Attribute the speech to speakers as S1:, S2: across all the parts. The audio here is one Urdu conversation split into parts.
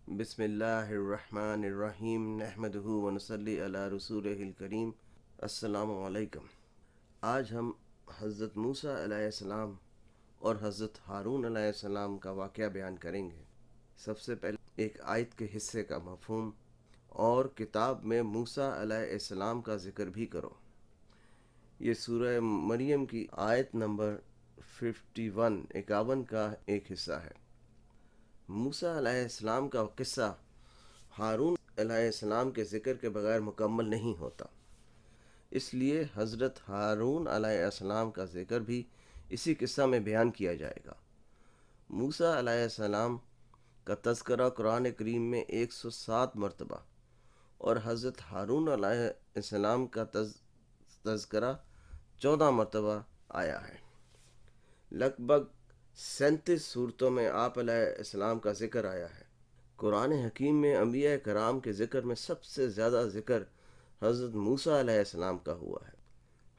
S1: بسم اللہ الرحمن الرحیم نحمدہ ونصلی علی رسولہ الکریم۔ السلام علیکم۔ آج ہم حضرت موسیٰ علیہ السلام اور حضرت ہارون علیہ السلام کا واقعہ بیان کریں گے۔ سب سے پہلے ایک آیت کے حصے کا مفہوم اور کتاب میں موسیٰ علیہ السلام کا ذکر بھی کرو۔ یہ سورہ مریم کی آیت نمبر 51 کا ایک حصہ ہے۔ موسیٰ علیہ السلام کا قصہ ہارون علیہ السلام کے ذکر کے بغیر مکمل نہیں ہوتا، اس لیے حضرت ہارون علیہ السلام کا ذکر بھی اسی قصہ میں بیان کیا جائے گا۔ موسیٰ علیہ السلام کا تذکرہ قرآن کریم میں 107 مرتبہ اور حضرت ہارون علیہ السلام کا تذکرہ 14 مرتبہ آیا ہے۔ لگ بھگ 37 صورتوں میں آپ علیہ السلام کا ذکر آیا ہے۔ قرآن حکیم میں انبیاء کرام کے ذکر میں سب سے زیادہ ذکر حضرت موسیٰ علیہ السلام کا ہوا ہے۔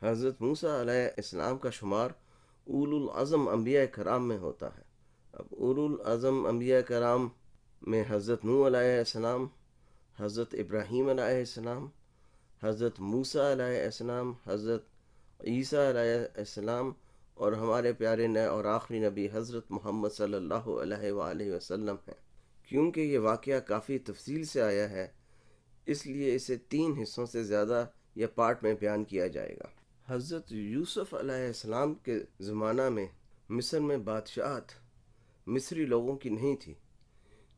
S1: حضرت موسیٰ علیہ السلام کا شمار اولو العزم انبیاء کرام میں ہوتا ہے۔ اب اولو العزم انبیاء کرام میں حضرت نوح علیہ السلام، حضرت ابراہیم علیہ السلام، حضرت موسیٰ علیہ السلام، حضرت عیسیٰ علیہ السلام اور ہمارے پیارے نئے اور آخری نبی حضرت محمد صلی اللہ علیہ وآلہ وسلم ہیں۔ کیونکہ یہ واقعہ کافی تفصیل سے آیا ہے، اس لیے اسے 3 حصوں سے زیادہ یا پارٹ میں بیان کیا جائے گا۔ حضرت یوسف علیہ السلام کے زمانہ میں مصر میں بادشاہت مصری لوگوں کی نہیں تھی۔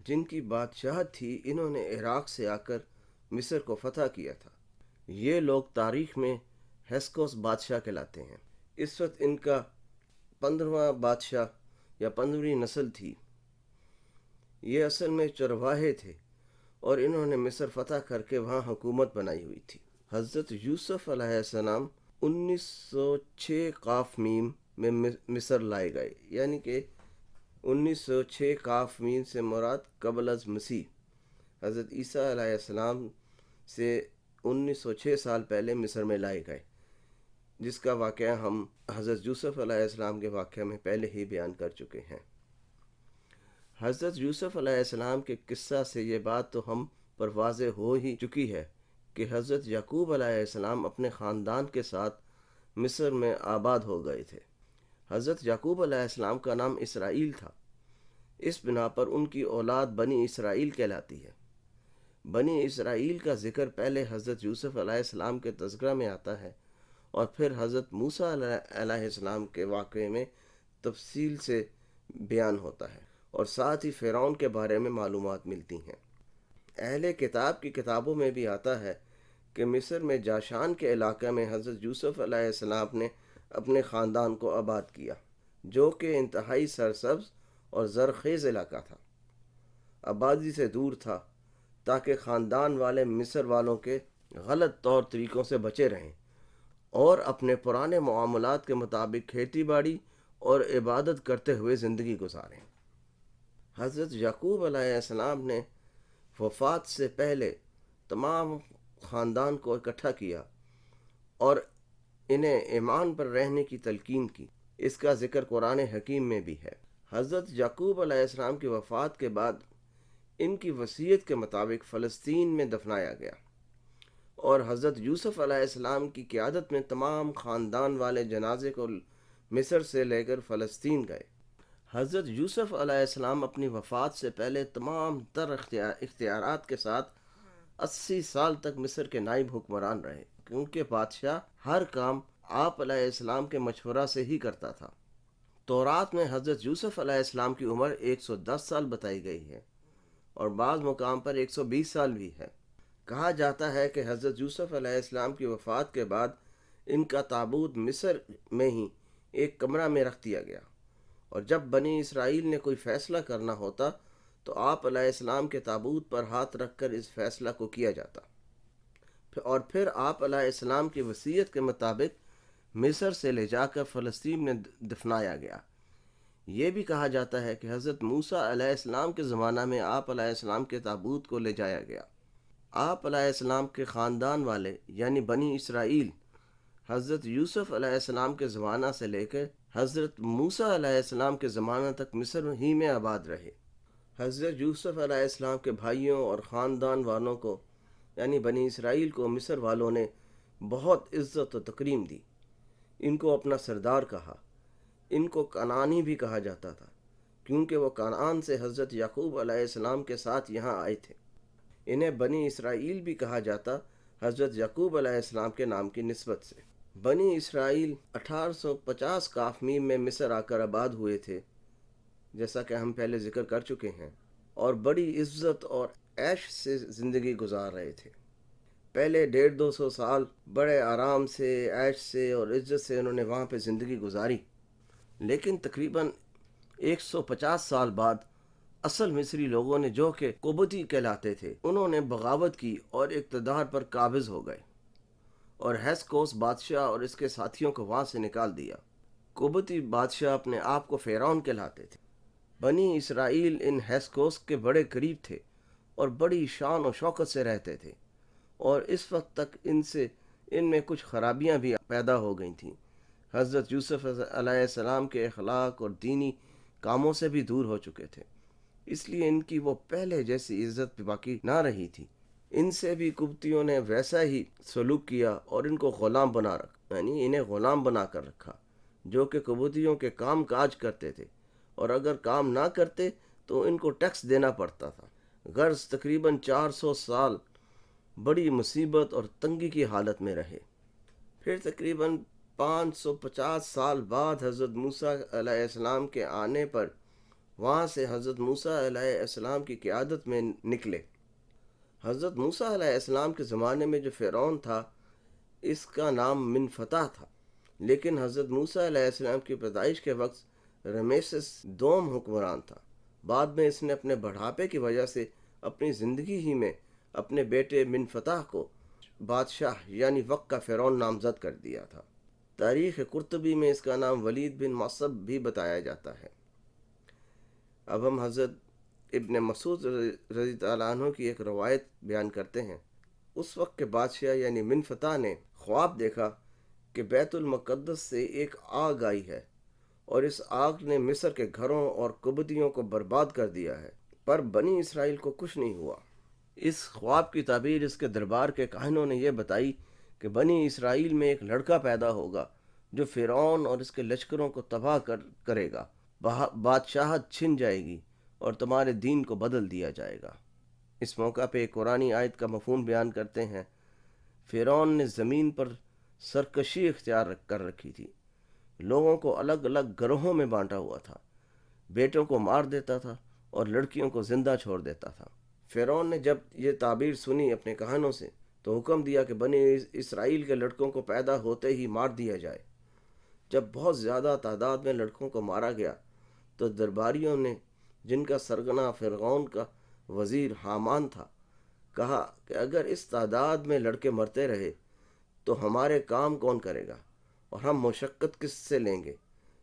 S1: جن کی بادشاہت تھی انہوں نے عراق سے آ کر مصر کو فتح کیا تھا۔ یہ لوگ تاریخ میں ہیسکوس بادشاہ کہلاتے ہیں۔ اس وقت ان کا 15واں بادشاہ یا 15ویں نسل تھی۔ یہ اصل میں چرواہے تھے اور انہوں نے مصر فتح کر کے وہاں حکومت بنائی ہوئی تھی۔ حضرت یوسف علیہ السلام 1906 قاف میم میں مصر لائے گئے، یعنی کہ 1906 قاف میم سے مراد قبل از مسیح۔ حضرت عیسیٰ علیہ السلام سے 1906 سال پہلے مصر میں لائے گئے، جس کا واقعہ ہم حضرت یوسف علیہ السلام کے واقعہ میں پہلے ہی بیان کر چکے ہیں۔ حضرت یوسف علیہ السلام کے قصہ سے یہ بات تو ہم پر واضح ہو ہی چکی ہے کہ حضرت یعقوب علیہ السلام اپنے خاندان کے ساتھ مصر میں آباد ہو گئے تھے۔ حضرت یعقوب علیہ السلام کا نام اسرائیل تھا، اس بنا پر ان کی اولاد بنی اسرائیل کہلاتی ہے۔ بنی اسرائیل کا ذکر پہلے حضرت یوسف علیہ السلام کے تذکرہ میں آتا ہے اور پھر حضرت موسیٰ علیہ السلام کے واقعے میں تفصیل سے بیان ہوتا ہے اور ساتھ ہی فرعون کے بارے میں معلومات ملتی ہیں۔ اہل کتاب کی کتابوں میں بھی آتا ہے کہ مصر میں جاشان کے علاقے میں حضرت یوسف علیہ السلام نے اپنے خاندان کو آباد کیا، جو کہ انتہائی سرسبز اور زرخیز علاقہ تھا، آبادی سے دور تھا، تاکہ خاندان والے مصر والوں کے غلط طور طریقوں سے بچے رہیں اور اپنے پرانے معاملات کے مطابق کھیتی باڑی اور عبادت کرتے ہوئے زندگی گزاریں۔ حضرت یعقوب علیہ السلام نے وفات سے پہلے تمام خاندان کو اکٹھا کیا اور انہیں ایمان پر رہنے کی تلقین کی۔ اس کا ذکر قرآن حکیم میں بھی ہے۔ حضرت یعقوب علیہ السلام کی وفات کے بعد ان کی وصیت کے مطابق فلسطین میں دفنایا گیا اور حضرت یوسف علیہ السلام کی قیادت میں تمام خاندان والے جنازے کو مصر سے لے کر فلسطین گئے۔ حضرت یوسف علیہ السلام اپنی وفات سے پہلے تمام تر اختیارات کے ساتھ 80 سال تک مصر کے نائب حکمران رہے، کیونکہ بادشاہ ہر کام آپ علیہ السلام کے مشورہ سے ہی کرتا تھا۔ تورات میں حضرت یوسف علیہ السلام کی عمر 110 سال بتائی گئی ہے اور بعض مقام پر 120 سال بھی ہے۔ کہا جاتا ہے کہ حضرت یوسف علیہ السلام کی وفات کے بعد ان کا تابوت مصر میں ہی ایک کمرہ میں رکھ دیا گیا، اور جب بنی اسرائیل نے کوئی فیصلہ کرنا ہوتا تو آپ علیہ السلام کے تابوت پر ہاتھ رکھ کر اس فیصلہ کو کیا جاتا، اور پھر آپ علیہ السلام کی وصیت کے مطابق مصر سے لے جا کر فلسطین میں دفنایا گیا۔ یہ بھی کہا جاتا ہے کہ حضرت موسیٰ علیہ السلام کے زمانہ میں آپ علیہ السلام کے تابوت کو لے جایا گیا۔ آپ علیہ السلام کے خاندان والے یعنی بنی اسرائیل حضرت یوسف علیہ السلام کے زمانہ سے لے کر حضرت موسیٰ علیہ السلام کے زمانہ تک مصر ہی میں آباد رہے۔ حضرت یوسف علیہ السلام کے بھائیوں اور خاندان والوں کو یعنی بنی اسرائیل کو مصر والوں نے بہت عزت و تکریم دی. ان کو اپنا سردار کہا. ان کو کنعانی بھی کہا جاتا تھا کیونکہ وہ کنعان سے حضرت یعقوب علیہ السلام کے ساتھ یہاں آئے تھے. انہیں بنی اسرائیل بھی کہا جاتا حضرت یعقوب علیہ السلام کے نام کی نسبت سے. بنی اسرائیل 1850 کافمیم میں مصر آ کر آباد ہوئے تھے جیسا کہ ہم پہلے ذکر کر چکے ہیں، اور بڑی عزت اور عیش سے زندگی گزار رہے تھے. پہلے 150-200 سال بڑے آرام سے، عیش سے اور عزت سے انہوں نے وہاں پہ زندگی گزاری. لیکن تقریباً 150 سال بعد اصل مصری لوگوں نے جو کہ قبطی کہلاتے تھے انہوں نے بغاوت کی اور اقتدار پر قابض ہو گئے اور ہیسکوس بادشاہ اور اس کے ساتھیوں کو وہاں سے نکال دیا. قبطی بادشاہ اپنے آپ کو فرعون کہلاتے تھے. بنی اسرائیل ان ہیسکوس کے بڑے قریب تھے اور بڑی شان و شوکت سے رہتے تھے، اور اس وقت تک ان میں کچھ خرابیاں بھی پیدا ہو گئی تھیں. حضرت یوسف علیہ السلام کے اخلاق اور دینی کاموں سے بھی دور ہو چکے تھے، اس لیے ان کی وہ پہلے جیسی عزت بھی باقی نہ رہی تھی. ان سے بھی قبطیوں نے ویسا ہی سلوک کیا اور ان کو غلام بنا رکھا، یعنی انہیں غلام بنا کر رکھا جو کہ قبطیوں کے کام کاج کرتے تھے، اور اگر کام نہ کرتے تو ان کو ٹیکس دینا پڑتا تھا. غرض تقریباً 400 سال بڑی مصیبت اور تنگی کی حالت میں رہے. پھر تقریباً 550 سال بعد حضرت موسیٰ علیہ السلام کے آنے پر وہاں سے حضرت موسیٰ علیہ السلام کی قیادت میں نکلے. حضرت موسیٰ علیہ السلام کے زمانے میں جو فرعون تھا اس کا نام منفتح تھا، لیکن حضرت موسیٰ علیہ السلام کی پیدائش کے وقت رمیسس دوم حکمران تھا. بعد میں اس نے اپنے بڑھاپے کی وجہ سے اپنی زندگی ہی میں اپنے بیٹے منفتح کو بادشاہ یعنی وقت کا فرعون نامزد کر دیا تھا. تاریخ قرطبی میں اس کا نام ولید بن معصب بھی بتایا جاتا ہے. اب ہم حضرت ابن مسعود رضی اللہ عنہ کی ایک روایت بیان کرتے ہیں. اس وقت کے بادشاہ یعنی منفتح نے خواب دیکھا کہ بیت المقدس سے ایک آگ آئی ہے اور اس آگ نے مصر کے گھروں اور قبطیوں کو برباد کر دیا ہے، پر بنی اسرائیل کو کچھ نہیں ہوا. اس خواب کی تعبیر اس کے دربار کے کاہنوں نے یہ بتائی کہ بنی اسرائیل میں ایک لڑکا پیدا ہوگا جو فرعون اور اس کے لشکروں کو تباہ کرے گا، بادشاہت چھن جائے گی اور تمہارے دین کو بدل دیا جائے گا. اس موقع پہ ایک قرآنی آیت کا مفہوم بیان کرتے ہیں. فرعون نے زمین پر سرکشی اختیار کر رکھی تھی، لوگوں کو الگ الگ گروہوں میں بانٹا ہوا تھا، بیٹوں کو مار دیتا تھا اور لڑکیوں کو زندہ چھوڑ دیتا تھا. فرعون نے جب یہ تعبیر سنی اپنے کہانوں سے تو حکم دیا کہ بنی اسرائیل کے لڑکوں کو پیدا ہوتے ہی مار دیا جائے. جب بہت زیادہ تعداد میں لڑکوں کو مارا گیا تو درباریوں نے، جن کا سرغنہ فرعون کا وزیر حامان تھا، کہا کہ اگر اس تعداد میں لڑکے مرتے رہے تو ہمارے کام کون کرے گا اور ہم مشقت کس سے لیں گے.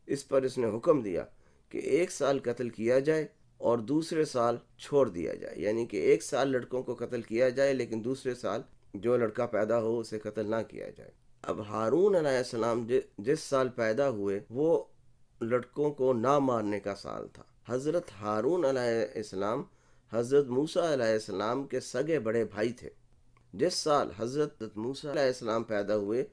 S1: اس پر اس نے حکم دیا کہ 1 سال قتل کیا جائے اور دوسرے سال چھوڑ دیا جائے، یعنی کہ 1 سال لڑکوں کو قتل کیا جائے لیکن دوسرے سال جو لڑکا پیدا ہو اسے قتل نہ کیا جائے. اب ہارون علیہ السلام جس سال پیدا ہوئے وہ لڑکوں کو نہ مارنے کا سال تھا. حضرت ہارون علیہ السلام حضرت موسیٰ علیہ السلام کے سگے بڑے بھائی تھے. جس سال حضرت موسیٰ علیہ السلام پیدا ہوئے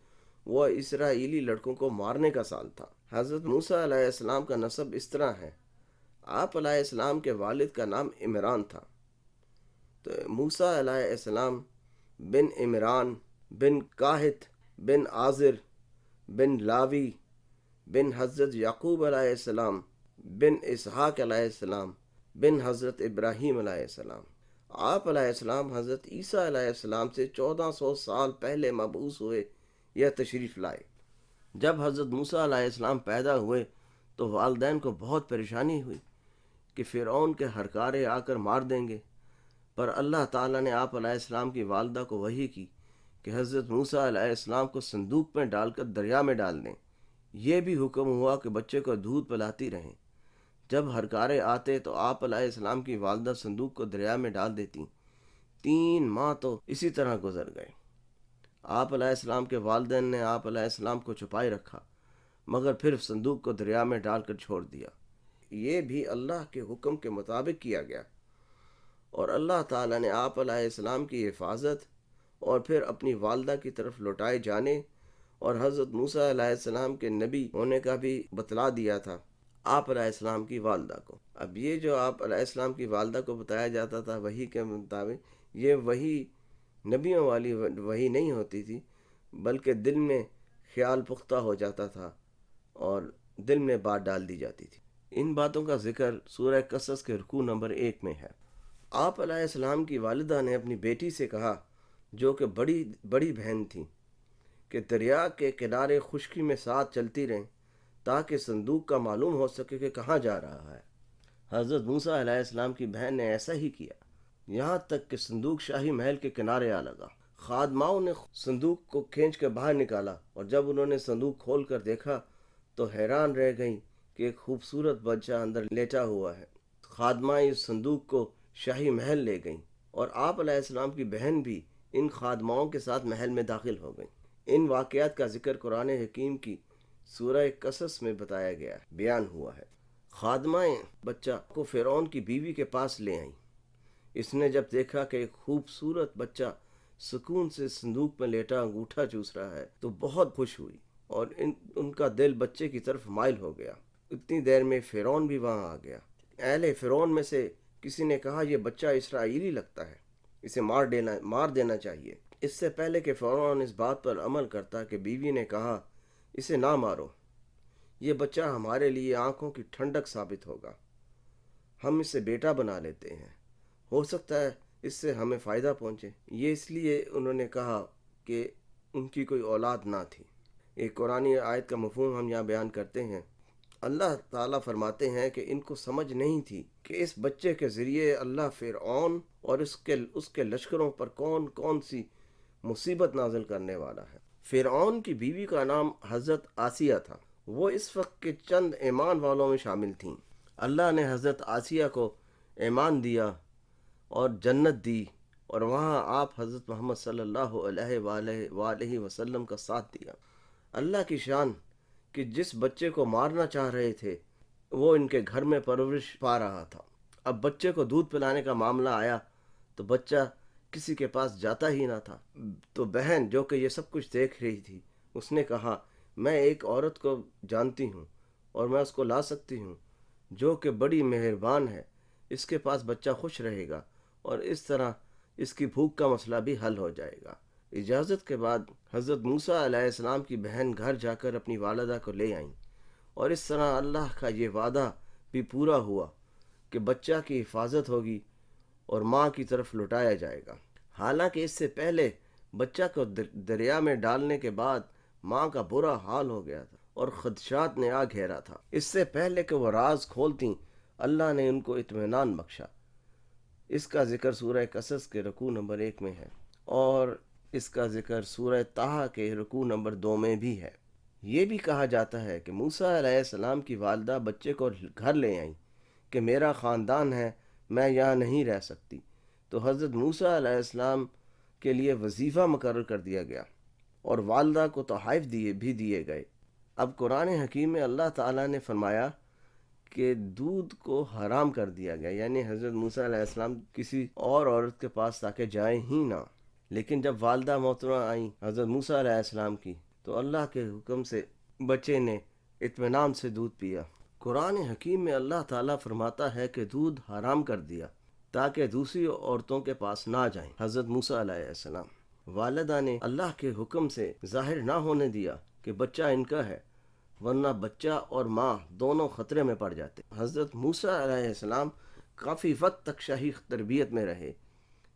S1: وہ اسرائیلی لڑکوں کو مارنے کا سال تھا. حضرت موسیٰ علیہ السلام کا نسب اس طرح ہے. آپ علیہ السلام کے والد کا نام عمران تھا، تو موسیٰ علیہ السلام بن عمران بن قاہت بن آزر بن لاوی بن حضرت یعقوب علیہ السلام بن اسحاق علیہ السلام بن حضرت ابراہیم علیہ السلام. آپ علیہ السلام حضرت عیسیٰ علیہ السلام سے 1400 سال پہلے مبعوث ہوئے یا تشریف لائے. جب حضرت موسیٰ علیہ السلام پیدا ہوئے تو والدین کو بہت پریشانی ہوئی کہ فرعون کے ہرکارے آ کر مار دیں گے، پر اللہ تعالیٰ نے آپ علیہ السلام کی والدہ کو وحی کی کہ حضرت موسیٰ علیہ السلام کو صندوق میں ڈال کر دریا میں ڈال دیں. یہ بھی حکم ہوا کہ بچے کو دودھ پلاتی رہیں. جب ہرکارے آتے تو آپ علیہ السلام کی والدہ صندوق کو دریا میں ڈال دیتی. 3 ماہ تو اسی طرح گزر گئے. آپ علیہ السلام کے والدین نے آپ علیہ السلام کو چھپائے رکھا مگر پھر صندوق کو دریا میں ڈال کر چھوڑ دیا. یہ بھی اللہ کے حکم کے مطابق کیا گیا. اور اللہ تعالیٰ نے آپ علیہ السلام کی حفاظت اور پھر اپنی والدہ کی طرف لوٹائے جانے اور حضرت موسیٰ علیہ السلام کے نبی ہونے کا بھی بتلا دیا تھا آپ علیہ السلام کی والدہ کو۔ اب یہ جو آپ علیہ السلام کی والدہ کو بتایا جاتا تھا وحی کے مطابق، یہ وحی نبیوں والی وحی نہیں ہوتی تھی، بلکہ دل میں خیال پختہ ہو جاتا تھا اور دل میں بات ڈال دی جاتی تھی۔ ان باتوں کا ذکر سورہ قصص کے رکوع نمبر 1 میں ہے۔ آپ علیہ السلام کی والدہ نے اپنی بیٹی سے کہا، جو کہ بڑی بہن تھی، کہ دریا کے کنارے خشکی میں ساتھ چلتی رہیں تاکہ صندوق کا معلوم ہو سکے کہ کہاں جا رہا ہے۔ حضرت موسیٰ علیہ السلام کی بہن نے ایسا ہی کیا، یہاں تک کہ صندوق شاہی محل کے کنارے آ لگا۔ خادماؤں نے صندوق کو کھینچ کر باہر نکالا، اور جب انہوں نے صندوق کھول کر دیکھا تو حیران رہ گئیں کہ ایک خوبصورت بچہ اندر لیٹا ہوا ہے۔ خادمائیں اس صندوق کو شاہی محل لے گئیں، اور آپ علیہ السلام کی بہن بھی ان خادماؤں کے ساتھ محل میں داخل ہو گئیں۔ ان واقعات کا ذکر قرآن حکیم کی سورہ قصص میں بتایا گیا ہے، بیان ہوا ہے۔ خادمائیں بچہ کو فرعون کی بیوی کے پاس لے آئیں۔ اس نے جب دیکھا کہ ایک خوبصورت بچہ سکون سے صندوق میں لیٹا انگوٹھا چوس رہا ہے تو بہت خوش ہوئی، اور ان کا دل بچے کی طرف مائل ہو گیا۔ اتنی دیر میں فرعون بھی وہاں آ گیا۔ اہل فرعون میں سے کسی نے کہا، یہ بچہ اسرائیلی لگتا ہے، اسے مار دینا چاہیے۔ اس سے پہلے کہ فرعون اس بات پر عمل کرتا کہ بیوی نے کہا، اسے نہ مارو، یہ بچہ ہمارے لیے آنکھوں کی ٹھنڈک ثابت ہوگا، ہم اسے بیٹا بنا لیتے ہیں، ہو سکتا ہے اس سے ہمیں فائدہ پہنچے۔ یہ اس لیے انہوں نے کہا کہ ان کی کوئی اولاد نہ تھی۔ ایک قرآنی آیت کا مفہوم ہم یہاں بیان کرتے ہیں۔ اللہ تعالیٰ فرماتے ہیں کہ ان کو سمجھ نہیں تھی کہ اس بچے کے ذریعے اللہ فرعون اور اس کے لشکروں پر کون سی مصیبت نازل کرنے والا ہے۔ فرعون کی بیوی کا نام حضرت آسیہ تھا، وہ اس وقت کے چند ایمان والوں میں شامل تھیں۔ اللہ نے حضرت آسیہ کو ایمان دیا اور جنت دی، اور وہاں آپ حضرت محمد صلی اللہ علیہ وآلہ وسلم کا ساتھ دیا۔ اللہ کی شان کہ جس بچے کو مارنا چاہ رہے تھے وہ ان کے گھر میں پرورش پا رہا تھا۔ اب بچے کو دودھ پلانے کا معاملہ آیا تو بچہ کسی کے پاس جاتا ہی نہ تھا۔ تو بہن جو کہ یہ سب کچھ دیکھ رہی تھی، اس نے کہا، میں ایک عورت کو جانتی ہوں اور میں اس کو لا سکتی ہوں جو کہ بڑی مہربان ہے، اس کے پاس بچہ خوش رہے گا اور اس طرح اس کی بھوک کا مسئلہ بھی حل ہو جائے گا۔ اجازت کے بعد حضرت موسیٰ علیہ السلام کی بہن گھر جا کر اپنی والدہ کو لے آئیں، اور اس طرح اللہ کا یہ وعدہ بھی پورا ہوا کہ بچہ کی حفاظت ہوگی اور ماں کی طرف لوٹایا جائے گا۔ حالانکہ اس سے پہلے بچہ کو دریا میں ڈالنے کے بعد ماں کا برا حال ہو گیا تھا اور خدشات نے آ گھیرا تھا۔ اس سے پہلے کہ وہ راز کھولتیں، اللہ نے ان کو اطمینان بخشا۔ اس کا ذکر سورہ قصص کے رکوع نمبر 1 میں ہے، اور اس کا ذکر سورہ طٰہٰ کے رکوع نمبر 2 میں بھی ہے۔ یہ بھی کہا جاتا ہے کہ موسیٰ علیہ السلام کی والدہ بچے کو گھر لے آئیں کہ میرا خاندان ہے، میں یہاں نہیں رہ سکتی۔ تو حضرت موسیٰ علیہ السلام کے لیے وظیفہ مقرر کر دیا گیا اور والدہ کو تحائف بھی دیے گئے۔ اب قرآن حکیم میں اللہ تعالیٰ نے فرمایا کہ دودھ کو حرام کر دیا گیا، یعنی حضرت موسیٰ علیہ السلام کسی اور عورت کے پاس تاکہ جائیں ہی نہ۔ لیکن جب والدہ محترمہ آئیں حضرت موسیٰ علیہ السلام کی تو اللہ کے حکم سے بچے نے اطمینان سے دودھ پیا۔ قرآن حکیم میں اللہ تعالیٰ فرماتا ہے کہ دودھ حرام کر دیا تاکہ دوسری عورتوں کے پاس نہ جائیں۔ حضرت موسیٰ علیہ السلام والدہ نے اللہ کے حکم سے ظاہر نہ ہونے دیا کہ بچہ ان کا ہے، ورنہ بچہ اور ماں دونوں خطرے میں پڑ جاتے۔ حضرت موسیٰ علیہ السلام کافی وقت تک شاہی تربیت میں رہے،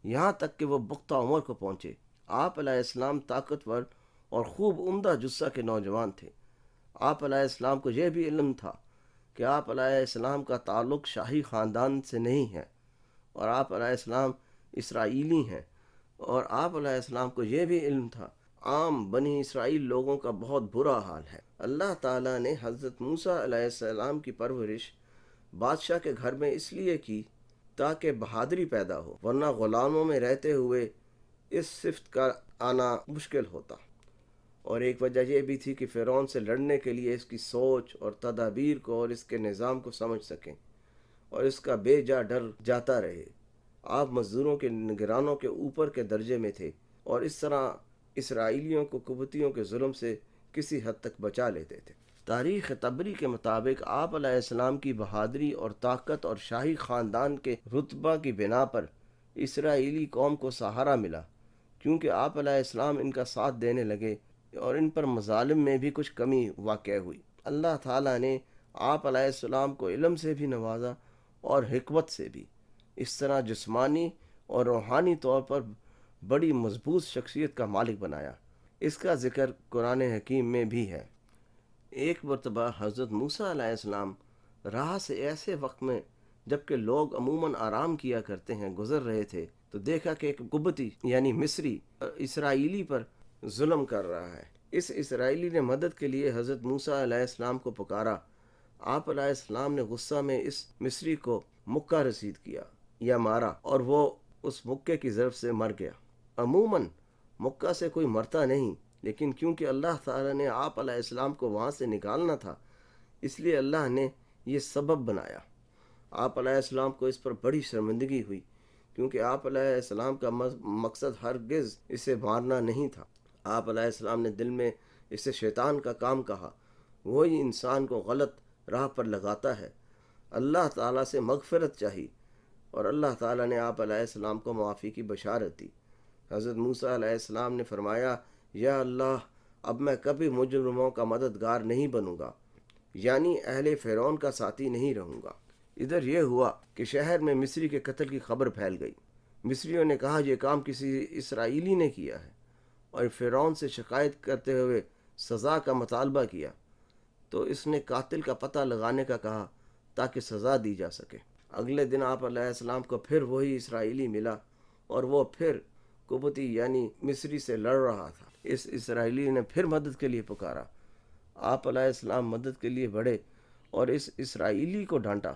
S1: یہاں تک کہ وہ پختہ عمر کو پہنچے۔ آپ علیہ السلام طاقتور اور خوب عمدہ جثہ کے نوجوان تھے۔ آپ علیہ السلام کو یہ بھی علم تھا کہ آپ علیہ السلام کا تعلق شاہی خاندان سے نہیں ہے، اور آپ علیہ السلام اسرائیلی ہیں، اور آپ علیہ السلام کو یہ بھی علم تھا عام بنی اسرائیل لوگوں کا بہت برا حال ہے۔ اللہ تعالیٰ نے حضرت موسیٰ علیہ السلام کی پرورش بادشاہ کے گھر میں اس لیے کی تاکہ بہادری پیدا ہو، ورنہ غلاموں میں رہتے ہوئے اس صفت کا آنا مشکل ہوتا۔ اور ایک وجہ یہ بھی تھی کہ فرعون سے لڑنے کے لیے اس کی سوچ اور تدابیر کو اور اس کے نظام کو سمجھ سکیں اور اس کا بے جا ڈر جاتا رہے۔ آپ مزدوروں کے نگرانوں کے اوپر کے درجے میں تھے، اور اس طرح اسرائیلیوں کو قبطیوں کے ظلم سے کسی حد تک بچا لیتے تھے۔ تاریخ طبری کے مطابق آپ علیہ السلام کی بہادری اور طاقت اور شاہی خاندان کے رتبہ کی بنا پر اسرائیلی قوم کو سہارا ملا، کیونکہ آپ علیہ السلام ان کا ساتھ دینے لگے اور ان پر مظالم میں بھی کچھ کمی واقع ہوئی۔ اللہ تعالیٰ نے آپ علیہ السلام کو علم سے بھی نوازا اور حکمت سے بھی، اس طرح جسمانی اور روحانی طور پر بڑی مضبوط شخصیت کا مالک بنایا۔ اس کا ذکر قرآن حکیم میں بھی ہے۔ ایک مرتبہ حضرت موسیٰ علیہ السلام راہ سے ایسے وقت میں جبکہ لوگ عموماً آرام کیا کرتے ہیں گزر رہے تھے تو دیکھا کہ ایک قبطی یعنی مصری اسرائیلی پر ظلم کر رہا ہے۔ اس اسرائیلی نے مدد کے لیے حضرت موسیٰ علیہ السلام کو پکارا۔ آپ علیہ السلام نے غصہ میں اس مصری کو مکہ رسید کیا یا مارا، اور وہ اس مکے کی ضرب سے مر گیا۔ عموماً مکہ سے کوئی مرتا نہیں، لیکن کیونکہ اللہ تعالیٰ نے آپ علیہ السلام کو وہاں سے نکالنا تھا، اس لیے اللہ نے یہ سبب بنایا۔ آپ علیہ السلام کو اس پر بڑی شرمندگی ہوئی، کیونکہ آپ علیہ السلام کا مقصد ہرگز اسے مارنا نہیں تھا۔ آپ علیہ السلام نے دل میں اسے شیطان کا کام کہا، وہی انسان کو غلط راہ پر لگاتا ہے۔ اللہ تعالیٰ سے مغفرت چاہی، اور اللہ تعالیٰ نے آپ علیہ السلام کو معافی کی بشارت دی۔ حضرت موسیٰ علیہ السلام نے فرمایا، یا اللہ، اب میں کبھی مجرموں کا مددگار نہیں بنوں گا، یعنی اہل فرعون کا ساتھی نہیں رہوں گا۔ ادھر یہ ہوا کہ شہر میں مصری کے قتل کی خبر پھیل گئی۔ مصریوں نے کہا یہ کام کسی اسرائیلی نے کیا ہے، اور فرعون سے شکایت کرتے ہوئے سزا کا مطالبہ کیا، تو اس نے قاتل کا پتہ لگانے کا کہا تاکہ سزا دی جا سکے۔ اگلے دن آپ علیہ السلام کو پھر وہی اسرائیلی ملا، اور وہ پھر قبطی یعنی مصری سے لڑ رہا تھا۔ اس اسرائیلی نے پھر مدد کے لیے پکارا۔ آپ علیہ السلام مدد کے لیے بڑھے اور اس اسرائیلی کو ڈانٹا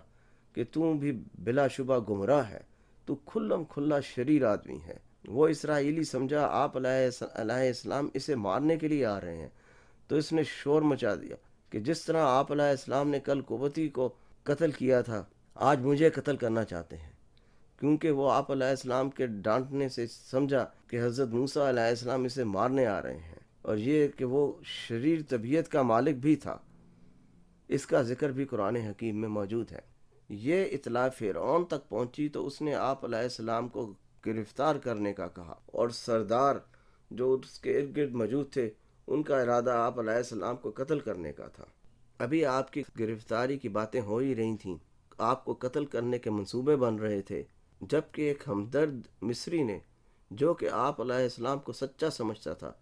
S1: کہ تو بھی بلا شبہ گمراہ ہے، تو کھلم کھلا شریر آدمی ہے۔ وہ اسرائیلی سمجھا آپ علیہ السلام اسے مارنے کے لیے آ رہے ہیں، تو اس نے شور مچا دیا کہ جس طرح آپ علیہ السلام نے کل قبطی کو قتل کیا تھا، آج مجھے قتل کرنا چاہتے ہیں، کیونکہ وہ آپ علیہ السلام کے ڈانٹنے سے سمجھا کہ حضرت موسیٰ علیہ السلام اسے مارنے آ رہے ہیں، اور یہ کہ وہ شریر طبیعت کا مالک بھی تھا۔ اس کا ذکر بھی قرآن حکیم میں موجود ہے۔ یہ اطلاع فرعون تک پہنچی تو اس نے آپ علیہ السلام کو گرفتار کرنے کا کہا، اور سردار جو اس کے ارد گرد موجود تھے ان کا ارادہ آپ علیہ السلام کو قتل کرنے کا تھا۔ ابھی آپ کی گرفتاری کی باتیں ہو ہی رہی تھیں، آپ کو قتل کرنے کے منصوبے بن رہے تھے، جبکہ ایک ہمدرد مصری نے، جو کہ آپ علیہ السلام کو سچا سمجھتا تھا،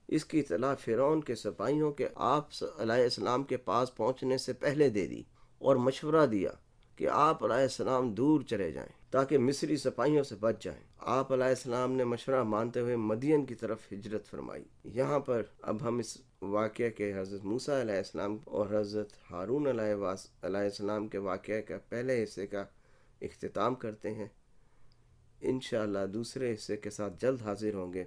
S1: اس کی اطلاع فرعون کے سپاہیوں کے آپ علیہ السلام کے پاس پہنچنے سے پہلے دے دی، اور مشورہ دیا کہ آپ علیہ السلام دور چلے جائیں تاکہ مصری سپاہیوں سے بچ جائیں۔ آپ علیہ السلام نے مشورہ مانتے ہوئے مدین کی طرف ہجرت فرمائی۔ یہاں پر اب ہم اس واقعہ کے حضرت موسیٰ علیہ السلام اور حضرت ہارون علیہ السلام کے واقعہ کا پہلے حصے کا اختتام کرتے ہیں۔ انشاءاللہ دوسرے حصے کے ساتھ جلد حاضر ہوں گے۔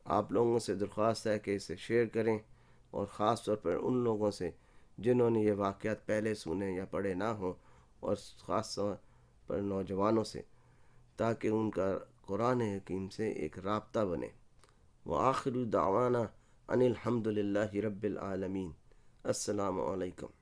S1: آپ لوگوں سے درخواست ہے کہ اسے شیئر کریں، اور خاص طور پر ان لوگوں سے جنہوں نے یہ واقعات پہلے سنے یا پڑھے نہ ہوں، اور خاص طور پر نوجوانوں سے، تاکہ ان کا قرآن حکیم سے ایک رابطہ بنے۔ وآخر دعوانا ان الحمد للہ رب العالمین۔ السلام علیکم۔